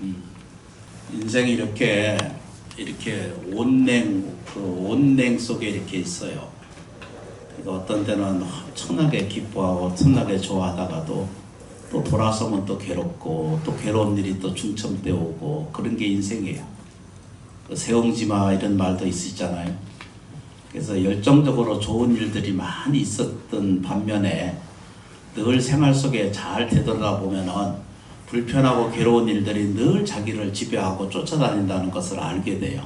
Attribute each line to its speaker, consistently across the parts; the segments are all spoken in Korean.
Speaker 1: 음. 인생이 이렇게 온냉 속에 이렇게 있어요. 그러니까 어떤 때는 엄청나게 기뻐하고 엄청나게 좋아하다가도 또 돌아서면 또 괴롭고 또 괴로운 일이 또 중첨돼 오고 그런 게 인생이에요. 그 세옹지마 이런 말도 있었잖아요. 그래서 열정적으로 좋은 일들이 많이 있었던 반면에 늘 생활 속에 잘 되돌아보면은 불편하고 괴로운 일들이 늘 자기를 지배하고 쫓아다닌다는 것을 알게 돼요.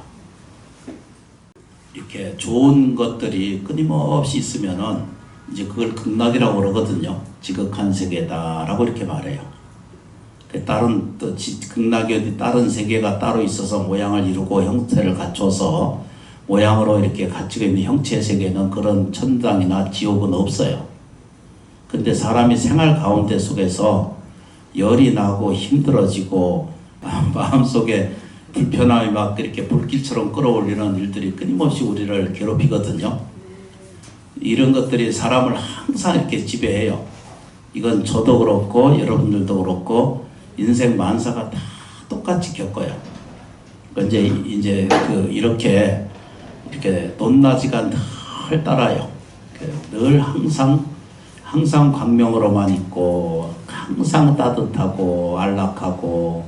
Speaker 1: 이렇게 좋은 것들이 끊임없이 있으면은 이제 그걸 극락이라고 그러거든요. 지극한 세계다라고 이렇게 말해요. 다른 또 극락이 어디 다른 세계가 따로 있어서 모양을 이루고 형태를 갖춰서 모양으로 이렇게 갖추고 있는 형체의 세계는 그런 천당이나 지옥은 없어요. 근데 사람이 생활 가운데 속에서 열이 나고 힘들어지고 마음속에 불편함이 막 이렇게 불길처럼 끌어올리는 일들이 끊임없이 우리를 괴롭히거든요. 이런 것들이 사람을 항상 이렇게 지배해요. 이건 저도 그렇고 여러분들도 그렇고 인생 만사가 다 똑같이 겪어요. 그러니까 이제 이렇게 높낮이가 늘 따라요. 늘 항상 광명으로만 있고 항상 따뜻하고 안락하고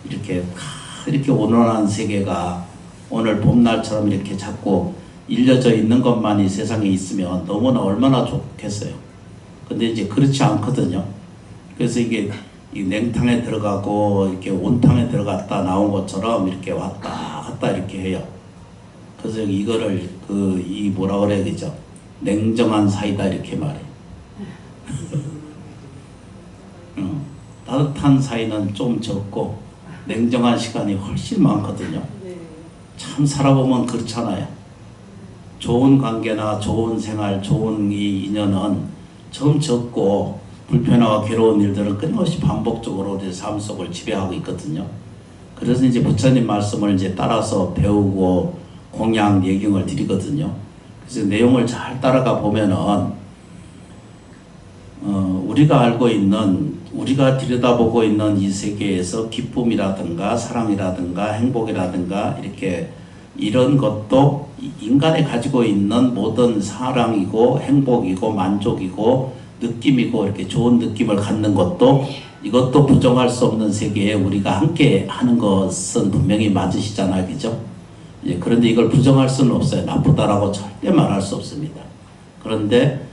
Speaker 1: 이렇게 온화한 세계가 오늘 봄날처럼 이렇게 자꾸 일려져 있는 것만이 세상에 있으면 너무나 얼마나 좋겠어요. 근데 이제 그렇지 않거든요. 그래서 이게 이 냉탕에 들어가고 이렇게 온탕에 들어갔다 나온 것처럼 이렇게 왔다 갔다 이렇게 해요. 그래서 이거를 이 뭐라 그래야 되죠? 냉정한 사이다 이렇게 말해. 따뜻한 사이는 좀 적고 냉정한 시간이 훨씬 많거든요. 참 살아보면 그렇잖아요. 좋은 관계나 좋은 생활, 좋은 이 인연은 좀 적고 불편하고 괴로운 일들은 끊임없이 반복적으로 우리 삶 속을 지배하고 있거든요. 그래서 이제 부처님 말씀을 이제 따라서 배우고 공양 예경을 드리거든요. 그래서 내용을 잘 따라가 보면은 우리가 들여다보고 있는 이 세계에서 기쁨이라든가 사랑이라든가 행복이라든가 이런 것도 인간이 가지고 있는 모든 사랑이고 행복이고 만족이고 느낌이고 이렇게 좋은 느낌을 갖는 것도 이것도 부정할 수 없는 세계에 우리가 함께 하는 것은 분명히 맞으시잖아요. 그죠? 그런데 이걸 부정할 수는 없어요. 나쁘다라고 절대 말할 수 없습니다. 그런데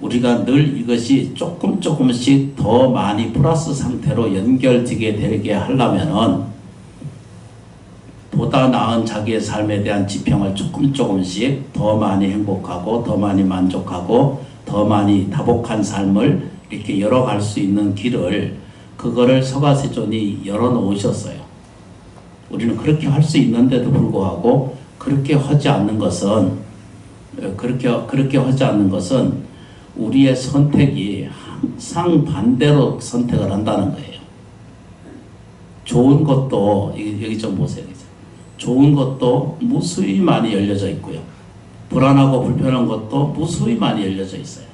Speaker 1: 우리가 늘 이것이 조금씩 더 많이 플러스 상태로 연결되게 되게 하려면은 보다 나은 자기의 삶에 대한 지평을 조금씩 더 많이 행복하고 더 많이 만족하고 더 많이 다복한 삶을 이렇게 열어갈 수 있는 길을 그거를 서가세존이 열어놓으셨어요. 우리는 그렇게 할 수 있는데도 불구하고 그렇게 하지 않는 것은 우리의 선택이 항상 반대로 선택을 한다는 거예요. 좋은 것도 여기 좀 보세요. 좋은 것도 무수히 많이 열려져 있고요. 불안하고 불편한 것도 무수히 많이 열려져 있어요.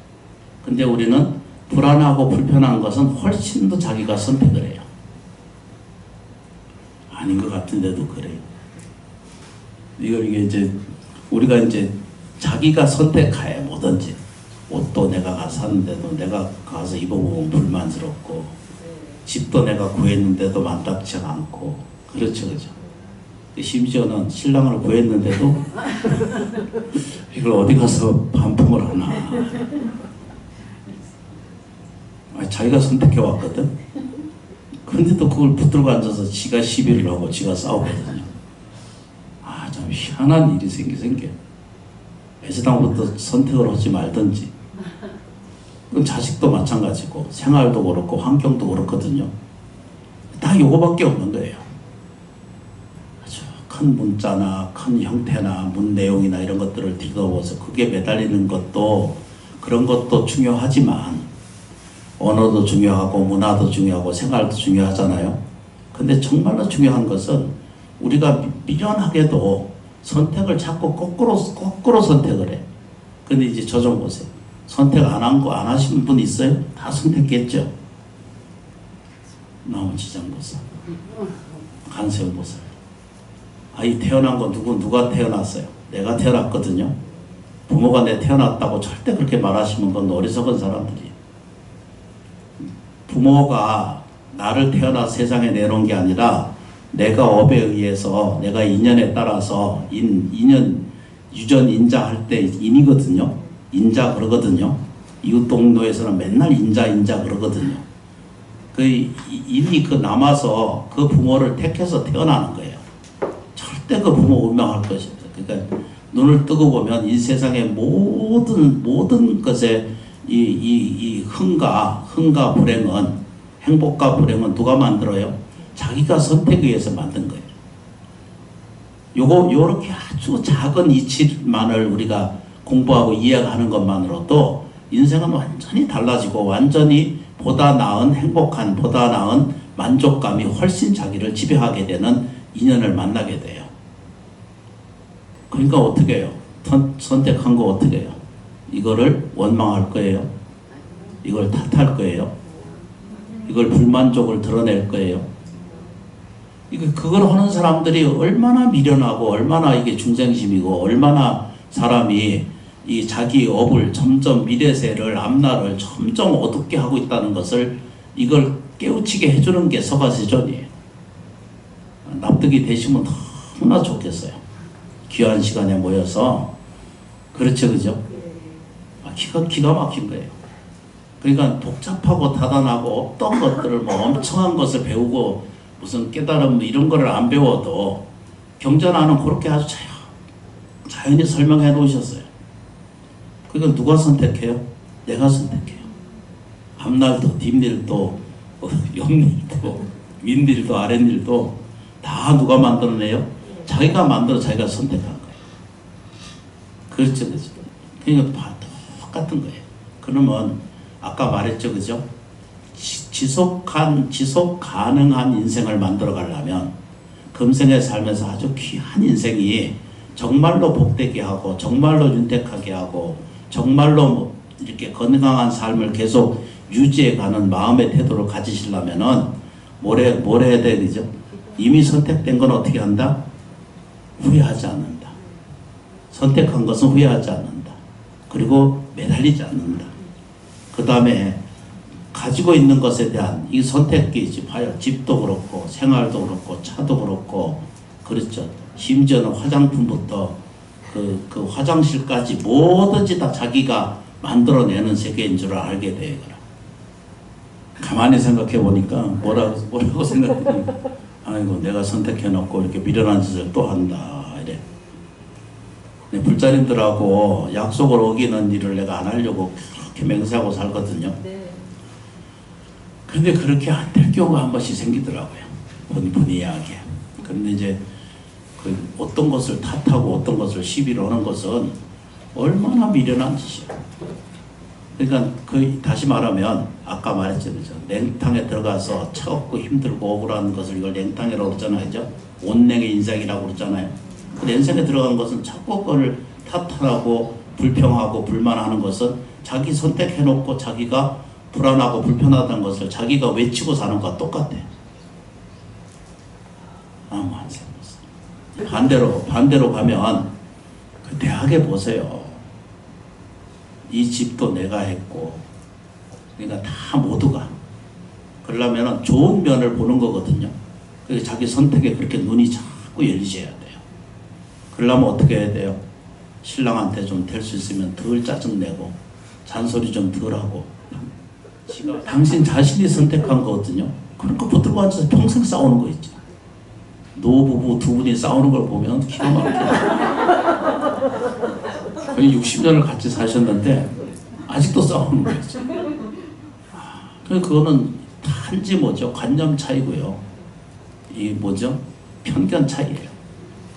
Speaker 1: 근데 우리는 불안하고 불편한 것은 훨씬 더 자기가 선택을 해요. 아닌 것 같은데도 그래요. 이게 이제 우리가 이제 자기가 선택해 뭐든지 옷도 내가 가서 샀는데도 내가 가서 입어보면 불만스럽고 집도 내가 구했는데도 만족치 않고 그렇죠. 심지어는 신랑을 구했는데도 이걸 어디 가서 반품을 하나. 자기가 선택해 왔거든. 근데도 그걸 붙들고 앉아서 지가 시비를 하고 지가 싸우거든요. 좀 희한한 일이 생겨. 애시당부터 선택을 하지 말든지. 그건 자식도 마찬가지고 생활도 그렇고 환경도 그렇거든요. 다 요거밖에 없는 거예요. 아주 큰 문자나 큰 형태나 문 내용이나 이런 것들을 들여다보면서 그게 매달리는 것도 그런 것도 중요하지만 언어도 중요하고 문화도 중요하고 생활도 중요하잖아요. 근데 정말로 중요한 것은 우리가 미련하게도 선택을 자꾸 거꾸로 선택을 해. 근데 이제 저 좀 보세요. 선택 안 하신 분 있어요? 다 선택했죠? 나머지 좀 보세요. 간수형 보살. 이 태어난 건 누가 태어났어요? 내가 태어났거든요. 부모가 내 태어났다고 절대 그렇게 말하시면 그건 어리석은 사람들이에요. 부모가 나를 태어나 세상에 내놓은 게 아니라 내가 업에 의해서 내가 인연에 따라서 인연 유전 인자 할 때 인이거든요. 인자 그러거든요. 이웃 동료에서는 맨날 인자 그러거든요. 그 인이 남아서 그 부모를 택해서 태어나는 거예요. 절대 그 부모 운명할 것입니다. 그러니까 눈을 뜨고 보면 이 세상의 모든 것에 이 흥과 불행은, 행복과 불행은 누가 만들어요? 자기가 선택에 의해서 만든 거예요. 요렇게 아주 작은 이치만을 우리가 공부하고 이해하는 것만으로도 인생은 완전히 달라지고 완전히 보다 나은 행복한, 보다 나은 만족감이 훨씬 자기를 지배하게 되는 인연을 만나게 돼요. 그러니까 어떻게 해요? 선택한 거 어떻게 해요? 이거를 원망할 거예요? 이걸 탓할 거예요? 이걸 불만족을 드러낼 거예요? 그걸 하는 사람들이 얼마나 미련하고 얼마나 이게 중생심이고 얼마나 사람이 이 자기 업을 점점 미래세를 앞날을 점점 어둡게 하고 있다는 것을 이걸 깨우치게 해주는 게 서가세존이에요. 납득이 되시면 너무나 좋겠어요. 귀한 시간에 모여서. 그렇죠, 그죠? 기가 막힌 거예요. 그러니까 복잡하고 다단하고 어떤 것들을 엄청난 것을 배우고 무슨 깨달음 이런 거를 안 배워도 경전하는 그렇게 아주 자연히 설명해 놓으셨어요. 그건 누가 선택해요? 내가 선택해요. 앞날도 뒷일도 옆일도 윗일도 아랫일도 다 누가 만들어내요? 자기가 만들어 자기가 선택한 거예요. 그렇죠, 그죠? 그러니까 똑같은 거예요. 그러면 아까 말했죠, 그죠? 지속 가능한 인생을 만들어 가려면 금생에 살면서 아주 귀한 인생이 정말로 복되게 하고 정말로 윤택하게 하고 정말로 이렇게 건강한 삶을 계속 유지해 가는 마음의 태도를 가지시려면은 뭘 해야 돼, 그죠? 이미 선택된 건 어떻게 한다? 후회하지 않는다. 선택한 것은 후회하지 않는다. 그리고 매달리지 않는다. 그 다음에 가지고 있는 것에 대한 이 선택이 봐요. 집도 그렇고 생활도 그렇고 차도 그렇고 그렇죠. 심지어는 화장품부터 그 화장실까지 뭐든지 다 자기가 만들어내는 세계인 줄 알게 돼요. 가만히 생각해 보니까 뭐라고 생각해? 아이고 내가 선택해놓고 이렇게 미련한 짓을 또 한다 이래. 불자님들하고 약속을 어기는 일을 내가 안 하려고 그렇게 맹세하고 살거든요. 근데 그렇게 안 될 경우가 한 번씩 생기더라고요. 본의하게. 그런데 이제 그 어떤 것을 탓하고 어떤 것을 시비를 하는 것은 얼마나 미련한 짓이에요. 그러니까 다시 말하면 아까 말했죠, 그죠? 냉탕에 들어가서 차갑고 힘들고 억울한 것을 이걸 냉탕이라고 그러잖아요, 그죠? 온냉의 인생이라고 그러잖아요. 그 냉생에 들어간 것은 자꾸 그걸 탓하고 불평하고 불만하는 것은 자기 선택해놓고 자기가 불안하고 불편하다는 것을 자기가 외치고 사는 것과 똑같아. 아무 안 생겼어. 반대로 가면 그 대학에 보세요. 이 집도 내가 했고, 그러니까 다 모두가. 그러려면 좋은 면을 보는 거거든요. 그래서 자기 선택에 그렇게 눈이 자꾸 열리셔야 돼요. 그러려면 어떻게 해야 돼요? 신랑한테 좀 될 수 있으면 덜 짜증내고, 잔소리 좀 덜 하고. 당신 자신이 선택한 거거든요. 그러니까 붙들고 앉아서 평생 싸우는 거 있죠. 노부부 두 분이 싸우는 걸 보면 기가 막혀요. 거의 60년을 같이 사셨는데 아직도 싸우는 거죠. 그거는 단지 뭐죠? 관념 차이고요. 이 뭐죠? 편견 차이예요.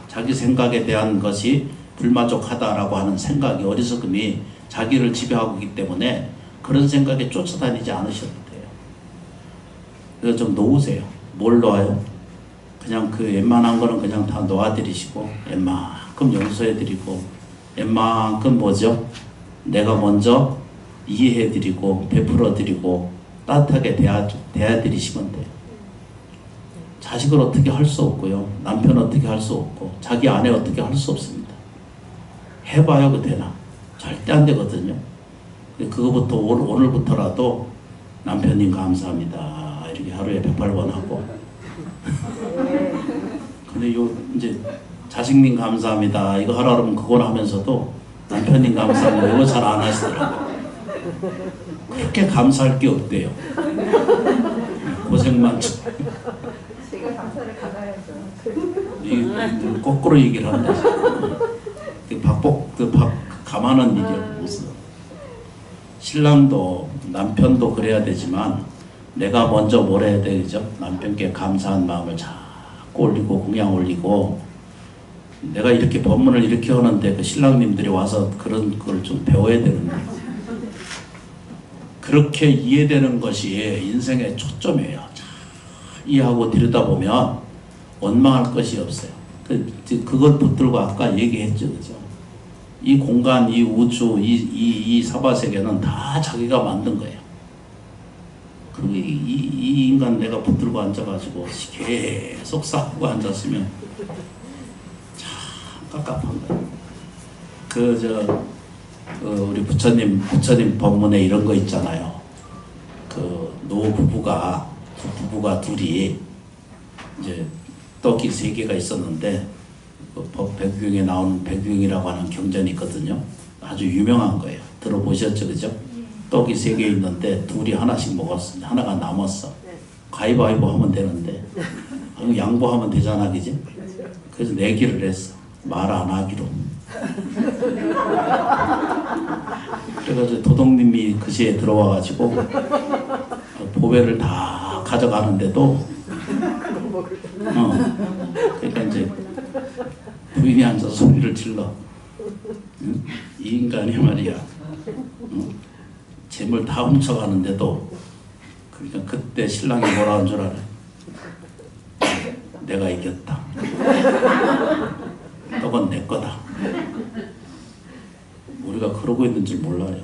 Speaker 1: 자기 생각에 대한 것이 불만족하다라고 하는 생각이 어리석음이 자기를 지배하고 있기 때문에 그런 생각에 쫓아다니지 않으셔도 돼요. 그래서 좀 놓으세요. 뭘 놓아요? 그냥 그 웬만한 거는 그냥 다 놓아드리시고 웬만큼 용서해드리고 웬만큼 뭐죠? 내가 먼저 이해해드리고 베풀어드리고 따뜻하게 대해드리시면 돼요. 자식을 어떻게 할 수 없고요. 남편 어떻게 할 수 없고 자기 아내 어떻게 할 수 없습니다. 해봐요 그 되나? 절대 안 되거든요. 그거부터 오늘부터라도 남편님 감사합니다 이렇게 하루에 108번 하고 근데 요 이제 자식님 감사합니다 이거 하라 그러면 그걸 하면서도 남편님 감사합니다 이거 잘 안 하시더라고요. 그렇게 감사할 게 없대요. 고생만
Speaker 2: 제가 감사를 받아야죠.
Speaker 1: 거꾸로 얘기를 합니다. 감하는 일이 무슨 신랑도 남편도 그래야 되지만 내가 먼저 뭘 해야 되죠? 남편께 감사한 마음을 자꾸 올리고 공양 올리고 내가 이렇게 법문을 이렇게 하는데 그 신랑님들이 와서 그런 걸 좀 배워야 되는데 그렇게 이해되는 것이 인생의 초점이에요. 자, 이해하고 들여다보면 원망할 것이 없어요. 그걸 붙들고 아까 얘기했죠. 그죠? 이 공간, 이 우주, 이 사바세계는 다 자기가 만든 거예요. 이 인간 내가 붙들고 앉아가지고 계속 쌓고 앉았으면 참 깝깝한 거예요. 우리 부처님 법문에 이런 거 있잖아요. 그 노 부부가 둘이 이제 떡이 3개가 있었는데 법 백유경에 나오는 백유경이라고 하는 경전이 있거든요. 아주 유명한 거예요. 들어보셨죠, 그죠? 떡이 3개 있는데 둘이 하나씩 먹었어. 하나가 남았어. 가위바위보 하면 되는데 양보하면 되잖아, 그지? 그래서 내기를 했어. 말 안 하기로. 그래가지고 도둑님이 그시에 들어와가지고 보배를 다 가져가는데도 그러니까 이제 부인이 앉아서 소리를 질러. 응? 이 인간이 말이야. 응? 재물 다 훔쳐가는데도 그러니까 그때 신랑이 뭐라 한 줄 알아? 내가 이겼다. 떡은 내 거다. 우리가 그러고 있는 줄 몰라요.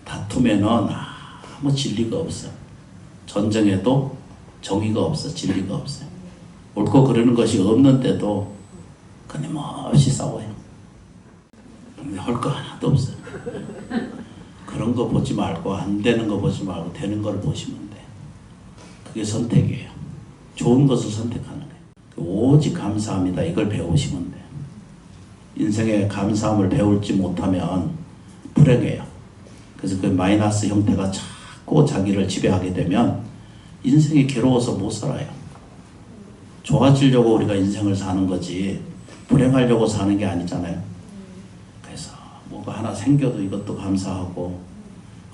Speaker 1: 다툼에는 아무 진리가 없어. 전쟁에도 정의가 없어. 진리가 없어요. 옳고 그러는 것이 없는데도 끊임없이 싸워요. 근데 할 거 하나도 없어요. 그런 거 보지 말고 안 되는 거 보지 말고 되는 걸 보시면 돼. 그게 선택이에요. 좋은 것을 선택하는 거예요. 오직 감사합니다. 이걸 배우시면 돼요. 인생의 감사함을 배울지 못하면 불행해요. 그래서 그 마이너스 형태가 자꾸 자기를 지배하게 되면 인생이 괴로워서 못 살아요. 좋아지려고 우리가 인생을 사는 거지 불행하려고 사는 게 아니잖아요. 그래서 뭐가 하나 생겨도 이것도 감사하고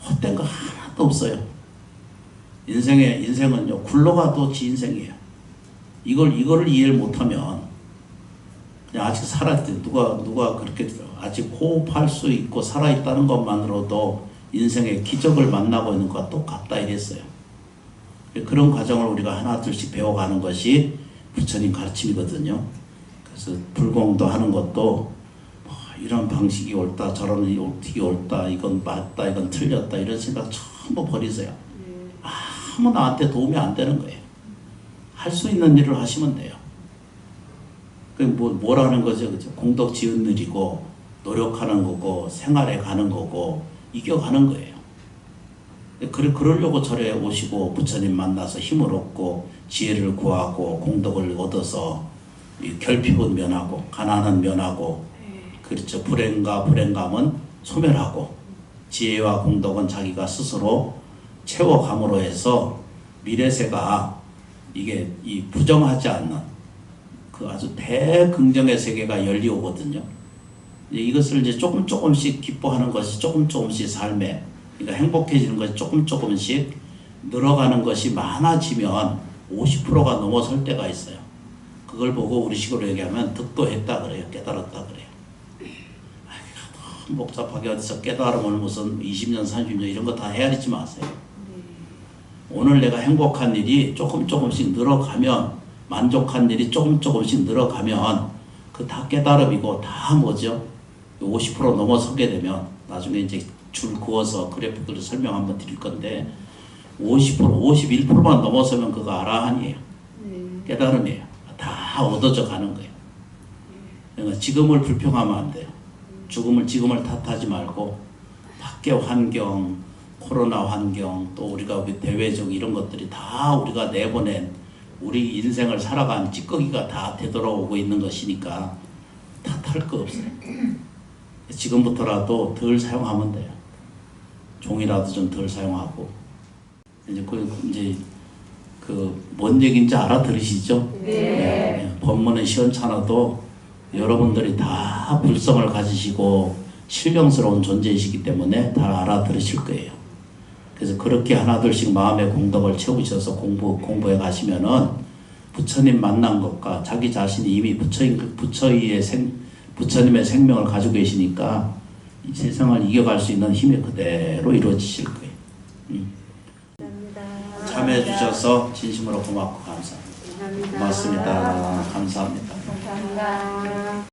Speaker 1: 헛된 거 하나도 없어요. 인생은요 굴러가도 지 인생이에요. 이거를 이해를 못하면 그냥 아직 살아있대. 누가 그렇게 아직 호흡할 수 있고 살아있다는 것만으로도 인생의 기적을 만나고 있는 것과 똑같다 이랬어요. 그런 과정을 우리가 하나둘씩 배워가는 것이 부처님 가르침이거든요. 그래서 불공도 하는 것도 이런 방식이 옳다, 저런 어떻게 옳다, 이건 맞다, 이건 틀렸다 이런 생각 전부 버리세요. 아무 나한테 도움이 안 되는 거예요. 할 수 있는 일을 하시면 돼요. 뭐라는 거죠, 그죠? 공덕 지은 일이고 노력하는 거고 생활에 가는 거고 이겨가는 거예요. 그러려고 절에 오시고 부처님 만나서 힘을 얻고 지혜를 구하고 공덕을 얻어서 결핍은 면하고 가난은 면하고 그렇죠. 불행감은 소멸하고 지혜와 공덕은 자기가 스스로 채워감으로 해서 미래세가 이게 이 부정하지 않는 그 아주 대긍정의 세계가 열리오거든요. 이것을 이제 조금씩 기뻐하는 것이 조금씩 삶에 그러니까 행복해지는 것이 조금씩 늘어가는 것이 많아지면 50%가 넘어설 때가 있어요. 그걸 보고 우리식으로 얘기하면 득도했다 그래요. 깨달았다 그래요. 너무 복잡하게 어디서 깨달음을 무슨 20년 30년 이런 거 다 헤아리지 마세요. 오늘 내가 행복한 일이 조금씩 늘어가면 만족한 일이 조금씩 늘어가면 그 다 깨달음이고 다 뭐죠? 50% 넘어서게 되면 나중에 이제 줄 그어서 그래프들을 설명 한번 드릴 건데 50%, 51%만 넘어서면 그거 아라한이에요.
Speaker 2: 네.
Speaker 1: 깨달음이에요. 다 얻어져 가는 거예요. 그러니까 지금을 불평하면 안 돼요. 지금을 탓하지 말고 밖의 환경, 코로나 환경, 또 우리가 대외적 이런 것들이 다 우리가 내보낸 우리 인생을 살아간 찌꺼기가 다 되돌아오고 있는 것이니까 탓할 거 없어요. 지금부터라도 덜 사용하면 돼요. 종이라도 좀 덜 사용하고. 이제 뭔 얘기인지 알아들으시죠? 네. 법문은 시원찮아도 여러분들이 다 불성을 가지시고 신령스러운 존재이시기 때문에 다 알아들으실 거예요. 그래서 그렇게 하나둘씩 마음의 공덕을 채우셔서 공부해 가시면은 부처님 만난 것과 자기 자신이 이미 부처님의 생명을 가지고 계시니까 이 세상을 이겨갈 수 있는 힘이 그대로 이루어지실 거예요. 참여해 주셔서 진심으로 고맙고 감사합니다. 고맙습니다. 감사합니다.
Speaker 2: 감사합니다.